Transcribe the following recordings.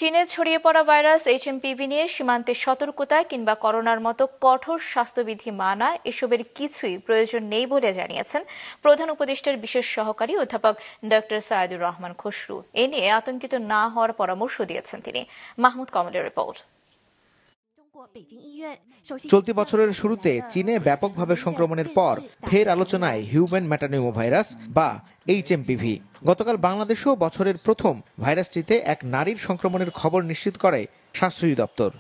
চীনে ছড়িয়ে পড়া ভাইরাস এইচএমপিভি নিয়ে সীমান্তে সতর্কতা কিংবা করোনার মতো কঠোর স্বাস্থ্যবিধি মানা এসবের কিছুই প্রয়োজন নেই বলে জানিয়েছেন প্রধান উপদেষ্টার বিশেষ সহকারী অধ্যাপক ডক্টর সাইদুর রহমান খসরু। এ নিয়ে আতঙ্কিত না হওয়ার পরামর্শ দিয়েছেন তিনি। মাহমুদ কমলের রিপোর্ট। চলতি বছরের শুরুতে চীনে ব্যাপকভাবে সংক্রমণের পর ফের আলোচনায় হিউম্যান মেটানিউমোভাইরাস বা এইচএমপিভি। গতকাল বাংলাদেশেও বছরের প্রথম ভাইরাসটিতে এক নারীর সংক্রমণের খবর নিশ্চিত করে স্বাস্থ্য অধিদপ্তর।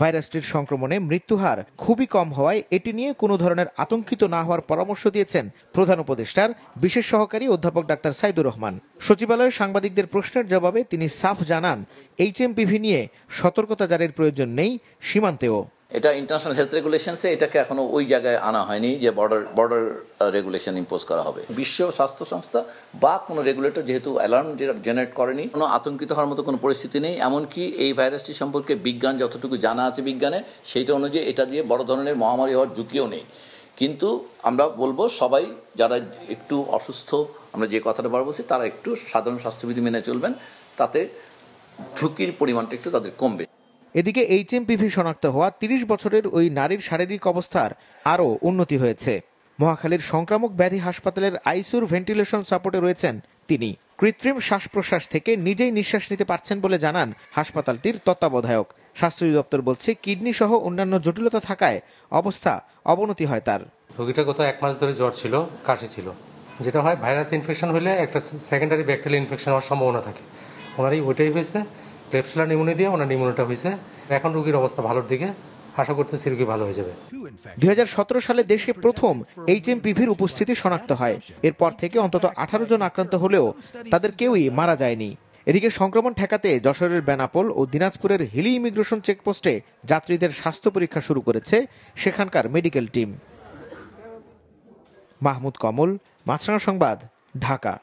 ভাইরাসটির সংক্রমণে মৃত্যুহার খুবই কম হওয়ায় এটি নিয়ে কোনো ধরনের আতঙ্কিত না হওয়ার পরামর্শ দিয়েছেন প্রধান উপদেষ্টার বিশেষ সহকারী অধ্যাপক ডাক্তার সাইদুর রহমান। সচিবালয়ে সাংবাদিকদের প্রশ্নের জবাবে তিনি সাফ জানান, এইচএমপিভি নিয়ে সতর্কতা জারির প্রয়োজন নেই সীমান্তেও। এটা ইন্টারন্যাশনাল হেলথ রেগুলেশনসে এটাকে এখনো ওই জায়গায় আনা হয়নি যে বর্ডার রেগুলেশন ইম্পোজ করা হবে। বিশ্ব স্বাস্থ্য সংস্থা বা কোনো রেগুলেটর যেহেতু অ্যালার্ম জেনারেট করেনি, কোনো আতঙ্কিত হওয়ার মতো কোনো পরিস্থিতি নেই। এমনকি এই ভাইরাসটি সম্পর্কে বিজ্ঞান যতটুকু জানা আছে বিজ্ঞানে, সেইটা অনুযায়ী এটা দিয়ে বড় ধরনের মহামারী হওয়ার ঝুঁকিও নেই। কিন্তু আমরা বলবো সবাই যারা একটু অসুস্থ, আমরা যে কথাটা বার বলছি, তারা একটু সাধারণ স্বাস্থ্যবিধি মেনে চলবেন, তাতে ঝুঁকির পরিমাণটা একটু তাদের কমবে। এদিকে এইচএমপিভি শনাক্ত হওয়া ৩০ বছরের ওই নারীর শারীরিক অবস্থার আরও উন্নতি হয়েছে। মহাখালীর সংক্রামক ব্যাধি হাসপাতালের আইসিইউর ভেন্টিলেশন সাপোর্টে রয়েছেন তিনি। কৃত্রিম শ্বাস প্রশ্বাস থেকে নিজেই নিঃশ্বাস নিতে পারছেন বলে জানান হাসপাতালটির তত্ত্বাবধায়ক। স্বাস্থ্য অধিদপ্তর বলছে, কিডনি সহ অন্যান্য জটিলতা থাকায় অবস্থা অবনতি হয় তার। রোগীটা গত 1 মাস ধরে জ্বর ছিল, কাশি ছিল। যেটা হয়, ভাইরাস ইনফেকশন হলে একটা সেকেন্ডারি ব্যাকটেরিয়াল ইনফেকশন হওয়ার সম্ভাবনা থাকে। ওনারই ওইটাই হয়েছে, ক্লেপসুলার নিউমোনিয়া দিয়ে ওনার নিউমোনিয়াটা হয়েছে। এখন রোগীর অবস্থা ভালোর দিকে, আশা করতেছি রোগী ভালো হয়ে যাবে। 2017 সালে দেশে প্রথম এইচএমপিভির উপস্থিতি শনাক্ত হয়। এরপর থেকে অন্তত 18 জন আক্রান্ত হলেও তাদের কেউই মারা যায়নি। এদিকে সংক্রমণ ঠেকাতে যশোরের বেনাপোল ও দিনাজপুরের হিলি ইমিগ্রেশন চেকপোস্টে যাত্রীদের স্বাস্থ্য পরীক্ষা শুরু করেছে সেখানকার মেডিকেল টিম। মাহমুদ কমল, মাছরাঙা সংবাদ, ঢাকা।